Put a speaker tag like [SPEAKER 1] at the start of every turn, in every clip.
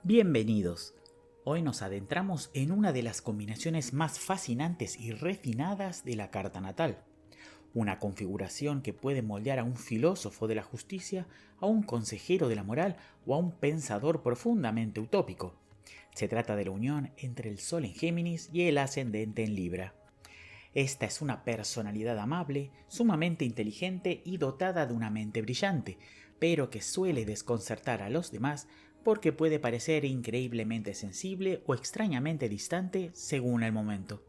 [SPEAKER 1] Bienvenidos. Hoy nos adentramos en una de las combinaciones más fascinantes y refinadas de la carta natal. Una configuración que puede moldear a un filósofo de la justicia, a un consejero de la moral o a un pensador profundamente utópico. Se trata de la unión entre el Sol en Géminis y el ascendente en Libra. Esta es una personalidad amable, sumamente inteligente y dotada de una mente brillante, pero que suele desconcertar a los demás porque puede parecer increíblemente sensible o extrañamente distante según el momento.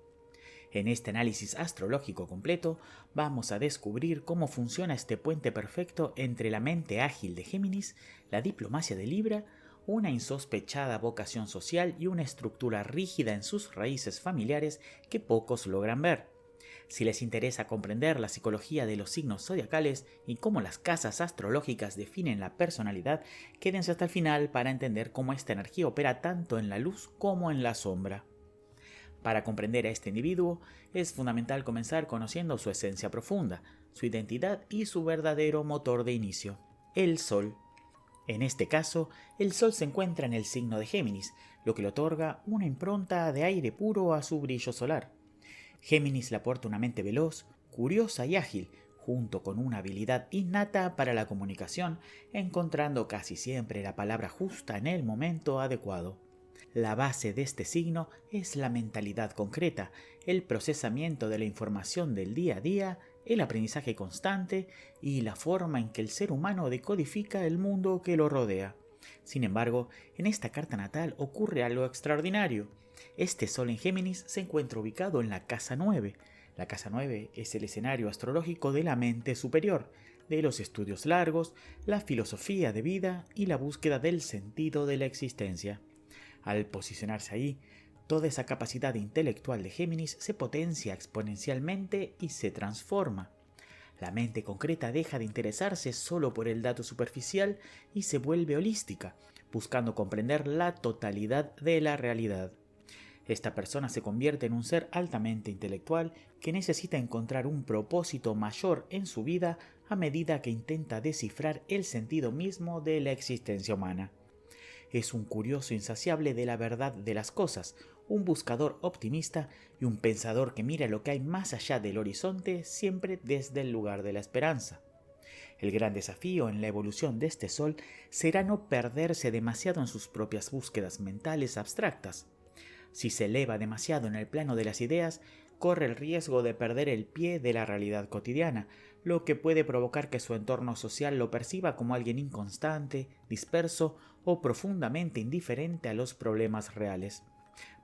[SPEAKER 1] En este análisis astrológico completo vamos a descubrir cómo funciona este puente perfecto entre la mente ágil de Géminis, la diplomacia de Libra, una insospechada vocación social y una estructura rígida en sus raíces familiares que pocos logran ver. Si les interesa comprender la psicología de los signos zodiacales y cómo las casas astrológicas definen la personalidad, quédense hasta el final para entender cómo esta energía opera tanto en la luz como en la sombra. Para comprender a este individuo, es fundamental comenzar conociendo su esencia profunda, su identidad y su verdadero motor de inicio, el Sol. En este caso, el Sol se encuentra en el signo de Géminis, lo que le otorga una impronta de aire puro a su brillo solar. Géminis le aporta una mente veloz, curiosa y ágil, junto con una habilidad innata para la comunicación, encontrando casi siempre la palabra justa en el momento adecuado. La base de este signo es la mentalidad concreta, el procesamiento de la información del día a día, el aprendizaje constante y la forma en que el ser humano decodifica el mundo que lo rodea. Sin embargo, en esta carta natal ocurre algo extraordinario. Este Sol en Géminis se encuentra ubicado en la casa 9. La casa 9 es el escenario astrológico de la mente superior, de los estudios largos, la filosofía de vida y la búsqueda del sentido de la existencia. Al posicionarse ahí, toda esa capacidad intelectual de Géminis se potencia exponencialmente y se transforma. La mente concreta deja de interesarse solo por el dato superficial y se vuelve holística, buscando comprender la totalidad de la realidad. Esta persona se convierte en un ser altamente intelectual que necesita encontrar un propósito mayor en su vida a medida que intenta descifrar el sentido mismo de la existencia humana. Es un curioso insaciable de la verdad de las cosas, un buscador optimista y un pensador que mira lo que hay más allá del horizonte siempre desde el lugar de la esperanza. El gran desafío en la evolución de este Sol será no perderse demasiado en sus propias búsquedas mentales abstractas. Si se eleva demasiado en el plano de las ideas, corre el riesgo de perder el pie de la realidad cotidiana, lo que puede provocar que su entorno social lo perciba como alguien inconstante, disperso o profundamente indiferente a los problemas reales.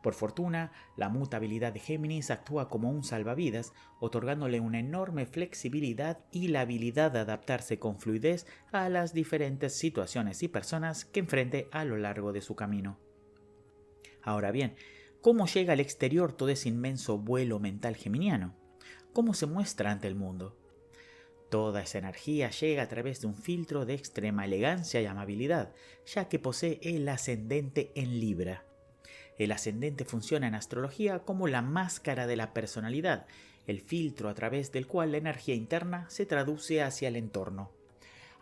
[SPEAKER 1] Por fortuna, la mutabilidad de Géminis actúa como un salvavidas, otorgándole una enorme flexibilidad y la habilidad de adaptarse con fluidez a las diferentes situaciones y personas que enfrente a lo largo de su camino. Ahora bien, ¿cómo llega al exterior todo ese inmenso vuelo mental geminiano? ¿Cómo se muestra ante el mundo? Toda esa energía llega a través de un filtro de extrema elegancia y amabilidad, ya que posee el ascendente en Libra. El ascendente funciona en astrología como la máscara de la personalidad, el filtro a través del cual la energía interna se traduce hacia el entorno.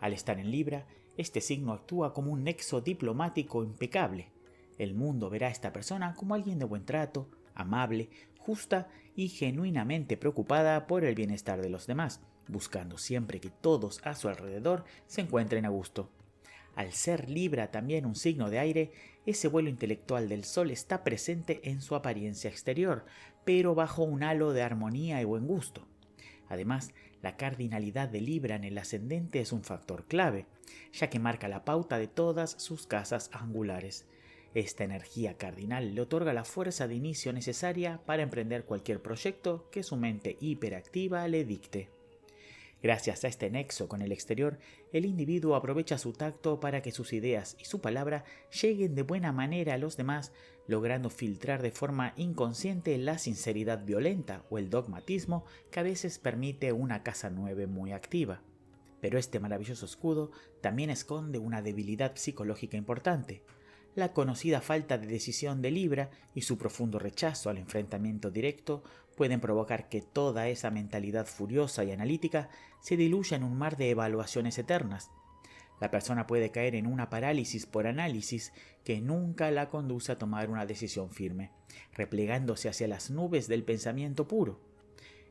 [SPEAKER 1] Al estar en Libra, este signo actúa como un nexo diplomático impecable. El mundo verá a esta persona como alguien de buen trato, amable, justa y genuinamente preocupada por el bienestar de los demás, buscando siempre que todos a su alrededor se encuentren a gusto. Al ser Libra también un signo de aire, ese vuelo intelectual del Sol está presente en su apariencia exterior, pero bajo un halo de armonía y buen gusto. Además, la cardinalidad de Libra en el ascendente es un factor clave, ya que marca la pauta de todas sus casas angulares. Esta energía cardinal le otorga la fuerza de inicio necesaria para emprender cualquier proyecto que su mente hiperactiva le dicte. Gracias a este nexo con el exterior, el individuo aprovecha su tacto para que sus ideas y su palabra lleguen de buena manera a los demás, logrando filtrar de forma inconsciente la sinceridad violenta o el dogmatismo que a veces permite una casa 9 muy activa. Pero este maravilloso escudo también esconde una debilidad psicológica importante. La conocida falta de decisión de Libra y su profundo rechazo al enfrentamiento directo pueden provocar que toda esa mentalidad furiosa y analítica se diluya en un mar de evaluaciones eternas. La persona puede caer en una parálisis por análisis que nunca la conduce a tomar una decisión firme, replegándose hacia las nubes del pensamiento puro.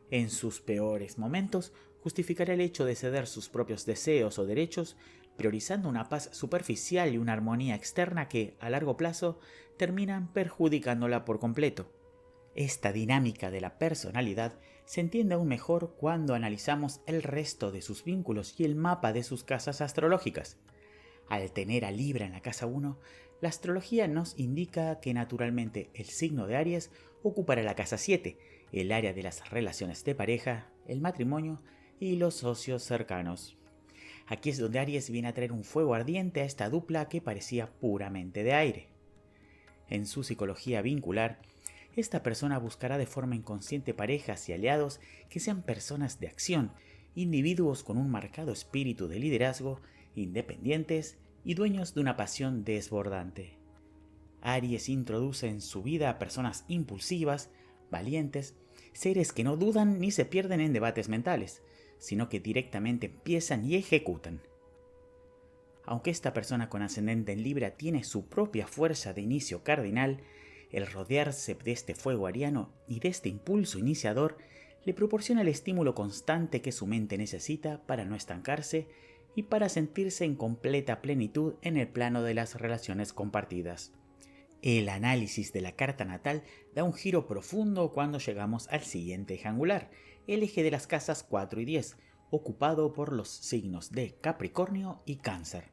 [SPEAKER 1] En sus peores momentos, justificará el hecho de ceder sus propios deseos o derechos, priorizando una paz superficial y una armonía externa que, a largo plazo, terminan perjudicándola por completo. Esta dinámica de la personalidad se entiende aún mejor cuando analizamos el resto de sus vínculos y el mapa de sus casas astrológicas. Al tener a Libra en la casa 1, la astrología nos indica que naturalmente el signo de Aries ocupará la casa 7, el área de las relaciones de pareja, el matrimonio y los socios cercanos. Aquí es donde Aries viene a traer un fuego ardiente a esta dupla que parecía puramente de aire. En su psicología vincular, esta persona buscará de forma inconsciente parejas y aliados que sean personas de acción, individuos con un marcado espíritu de liderazgo, independientes y dueños de una pasión desbordante. Aries introduce en su vida a personas impulsivas, valientes, seres que no dudan ni se pierden en debates mentales, sino que directamente empiezan y ejecutan. Aunque esta persona con ascendente en Libra tiene su propia fuerza de inicio cardinal, el rodearse de este fuego ariano y de este impulso iniciador le proporciona el estímulo constante que su mente necesita para no estancarse y para sentirse en completa plenitud en el plano de las relaciones compartidas. El análisis de la carta natal da un giro profundo cuando llegamos al siguiente eje angular, el eje de las casas 4 y 10, ocupado por los signos de Capricornio y Cáncer.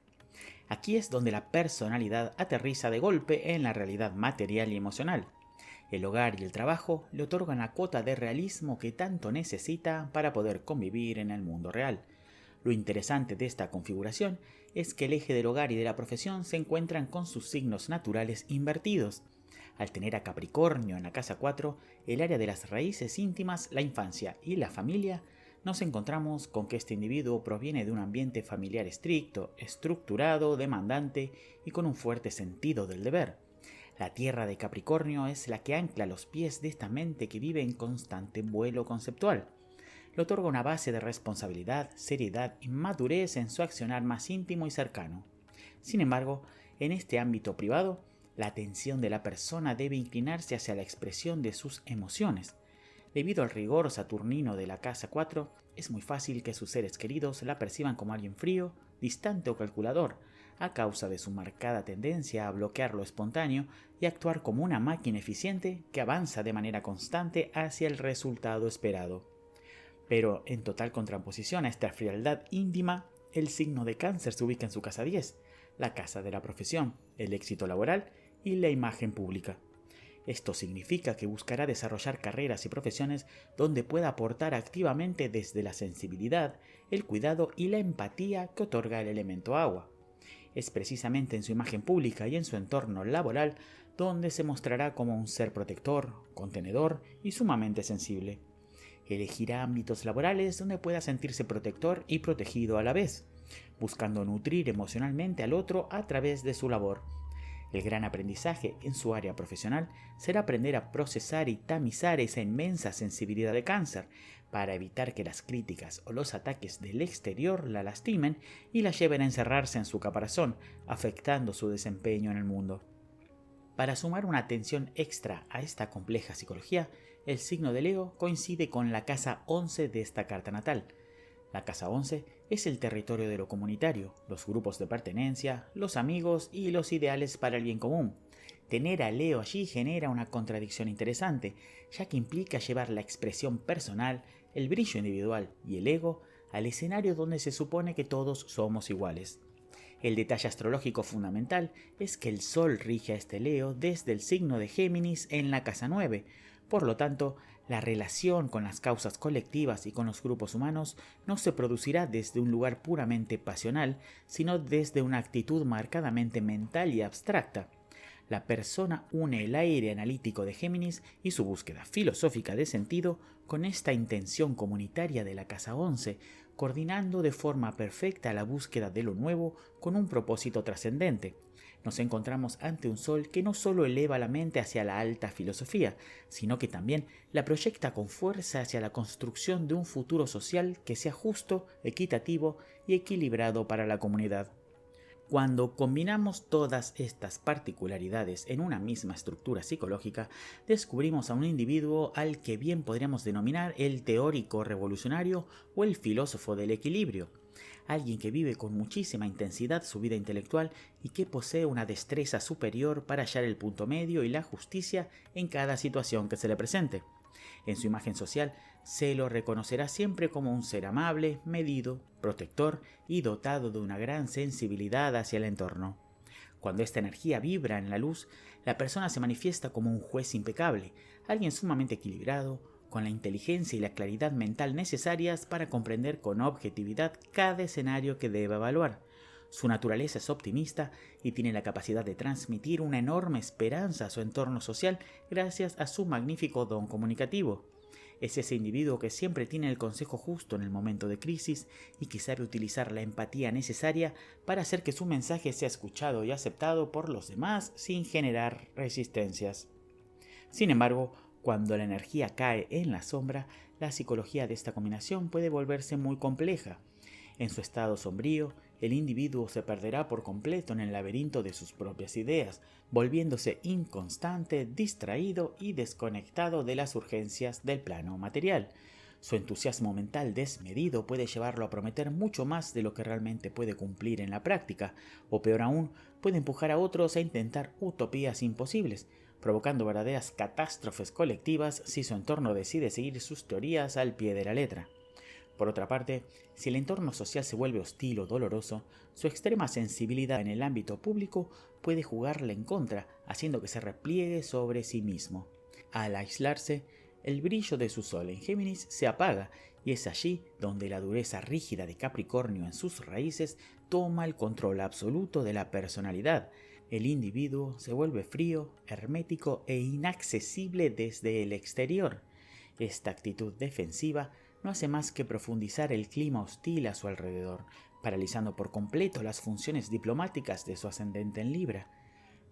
[SPEAKER 1] Aquí es donde la personalidad aterriza de golpe en la realidad material y emocional. El hogar y el trabajo le otorgan la cuota de realismo que tanto necesita para poder convivir en el mundo real. Lo interesante de esta configuración es que el eje del hogar y de la profesión se encuentran con sus signos naturales invertidos. Al tener a Capricornio en la casa 4, el área de las raíces íntimas, la infancia y la familia, nos encontramos con que este individuo proviene de un ambiente familiar estricto, estructurado, demandante y con un fuerte sentido del deber. La tierra de Capricornio es la que ancla los pies de esta mente que vive en constante vuelo conceptual. Le otorga una base de responsabilidad, seriedad y madurez en su accionar más íntimo y cercano. Sin embargo, en este ámbito privado, la atención de la persona debe inclinarse hacia la expresión de sus emociones. Debido al rigor saturnino de la casa 4, es muy fácil que sus seres queridos la perciban como alguien frío, distante o calculador, a causa de su marcada tendencia a bloquear lo espontáneo y actuar como una máquina eficiente que avanza de manera constante hacia el resultado esperado. Pero en total contraposición a esta frialdad íntima, el signo de Cáncer se ubica en su casa 10, la casa de la profesión, el éxito laboral y la imagen pública. Esto significa que buscará desarrollar carreras y profesiones donde pueda aportar activamente desde la sensibilidad, el cuidado y la empatía que otorga el elemento agua. Es precisamente en su imagen pública y en su entorno laboral donde se mostrará como un ser protector, contenedor y sumamente sensible. Elegirá ámbitos laborales donde pueda sentirse protector y protegido a la vez, buscando nutrir emocionalmente al otro a través de su labor. El gran aprendizaje en su área profesional será aprender a procesar y tamizar esa inmensa sensibilidad de Cáncer para evitar que las críticas o los ataques del exterior la lastimen y la lleven a encerrarse en su caparazón, afectando su desempeño en el mundo. Para sumar una atención extra a esta compleja psicología, el signo de Leo coincide con la casa 11 de esta carta natal. La casa 11 es el territorio de lo comunitario, los grupos de pertenencia, los amigos y los ideales para el bien común. Tener a Leo allí genera una contradicción interesante, ya que implica llevar la expresión personal, el brillo individual y el ego al escenario donde se supone que todos somos iguales. El detalle astrológico fundamental es que el Sol rige a este Leo desde el signo de Géminis en la casa 9, por lo tanto, la relación con las causas colectivas y con los grupos humanos no se producirá desde un lugar puramente pasional, sino desde una actitud marcadamente mental y abstracta. La persona une el aire analítico de Géminis y su búsqueda filosófica de sentido con esta intención comunitaria de la casa 11, coordinando de forma perfecta la búsqueda de lo nuevo con un propósito trascendente. Nos encontramos ante un sol que no solo eleva la mente hacia la alta filosofía, sino que también la proyecta con fuerza hacia la construcción de un futuro social que sea justo, equitativo y equilibrado para la comunidad. Cuando combinamos todas estas particularidades en una misma estructura psicológica, descubrimos a un individuo al que bien podríamos denominar el teórico revolucionario o el filósofo del equilibrio. Alguien que vive con muchísima intensidad su vida intelectual y que posee una destreza superior para hallar el punto medio y la justicia en cada situación que se le presente. En su imagen social se lo reconocerá siempre como un ser amable, medido, protector y dotado de una gran sensibilidad hacia el entorno. Cuando esta energía vibra en la luz, la persona se manifiesta como un juez impecable, alguien sumamente equilibrado, con la inteligencia y la claridad mental necesarias para comprender con objetividad cada escenario que debe evaluar. Su naturaleza es optimista y tiene la capacidad de transmitir una enorme esperanza a su entorno social gracias a su magnífico don comunicativo. Es ese individuo que siempre tiene el consejo justo en el momento de crisis y que sabe utilizar la empatía necesaria para hacer que su mensaje sea escuchado y aceptado por los demás sin generar resistencias. Sin embargo, cuando la energía cae en la sombra, la psicología de esta combinación puede volverse muy compleja. En su estado sombrío, el individuo se perderá por completo en el laberinto de sus propias ideas, volviéndose inconstante, distraído y desconectado de las urgencias del plano material. Su entusiasmo mental desmedido puede llevarlo a prometer mucho más de lo que realmente puede cumplir en la práctica, o peor aún, puede empujar a otros a intentar utopías imposibles, provocando verdaderas catástrofes colectivas si su entorno decide seguir sus teorías al pie de la letra. Por otra parte, si el entorno social se vuelve hostil o doloroso, su extrema sensibilidad en el ámbito público puede jugarle en contra, haciendo que se repliegue sobre sí mismo. Al aislarse, el brillo de su sol en Géminis se apaga y es allí donde la dureza rígida de Capricornio en sus raíces toma el control absoluto de la personalidad. El individuo se vuelve frío, hermético e inaccesible desde el exterior. Esta actitud defensiva no hace más que profundizar el clima hostil a su alrededor, paralizando por completo las funciones diplomáticas de su ascendente en Libra.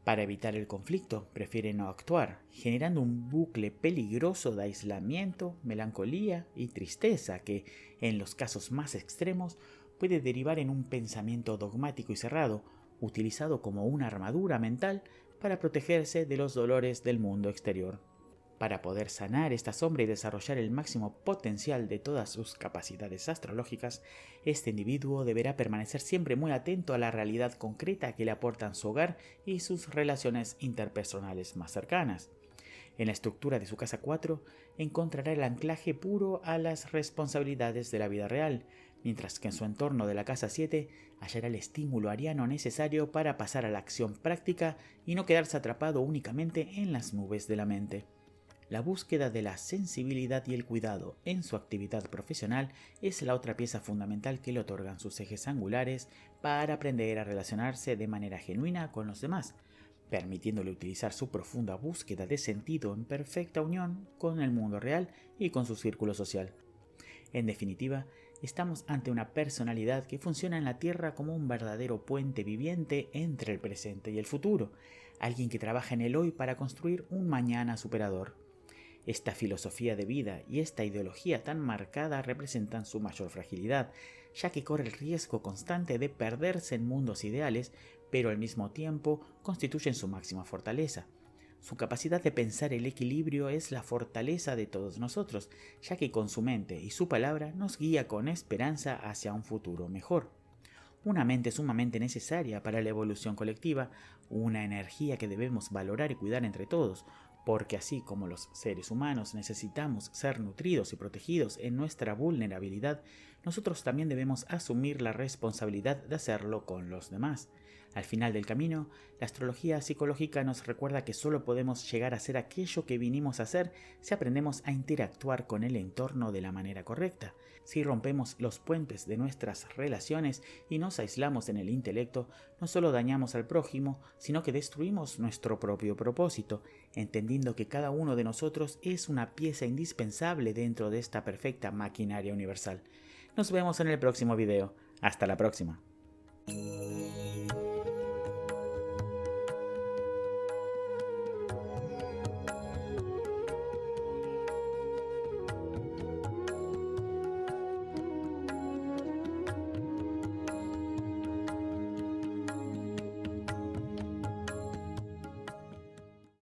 [SPEAKER 1] Para evitar el conflicto, prefiere no actuar, generando un bucle peligroso de aislamiento, melancolía y tristeza que, en los casos más extremos, puede derivar en un pensamiento dogmático y cerrado, utilizado como una armadura mental para protegerse de los dolores del mundo exterior. Para poder sanar esta sombra y desarrollar el máximo potencial de todas sus capacidades astrológicas, este individuo deberá permanecer siempre muy atento a la realidad concreta que le aportan su hogar y sus relaciones interpersonales más cercanas. En la estructura de su casa 4 encontrará el anclaje puro a las responsabilidades de la vida real, mientras que en su entorno de la casa 7 hallará el estímulo ariano necesario para pasar a la acción práctica y no quedarse atrapado únicamente en las nubes de la mente. La búsqueda de la sensibilidad y el cuidado en su actividad profesional es la otra pieza fundamental que le otorgan sus ejes angulares para aprender a relacionarse de manera genuina con los demás, permitiéndole utilizar su profunda búsqueda de sentido en perfecta unión con el mundo real y con su círculo social. En definitiva, estamos ante una personalidad que funciona en la Tierra como un verdadero puente viviente entre el presente y el futuro, alguien que trabaja en el hoy para construir un mañana superador. Esta filosofía de vida y esta ideología tan marcada representan su mayor fragilidad, ya que corre el riesgo constante de perderse en mundos ideales, pero al mismo tiempo constituyen su máxima fortaleza. Su capacidad de pensar el equilibrio es la fortaleza de todos nosotros, ya que con su mente y su palabra nos guía con esperanza hacia un futuro mejor. Una mente sumamente necesaria para la evolución colectiva, una energía que debemos valorar y cuidar entre todos, porque así como los seres humanos necesitamos ser nutridos y protegidos en nuestra vulnerabilidad, nosotros también debemos asumir la responsabilidad de hacerlo con los demás. Al final del camino, la astrología psicológica nos recuerda que solo podemos llegar a ser aquello que vinimos a ser si aprendemos a interactuar con el entorno de la manera correcta. Si rompemos los puentes de nuestras relaciones y nos aislamos en el intelecto, no solo dañamos al prójimo, sino que destruimos nuestro propio propósito, entendiendo que cada uno de nosotros es una pieza indispensable dentro de esta perfecta maquinaria universal. Nos vemos en el próximo video. Hasta la próxima.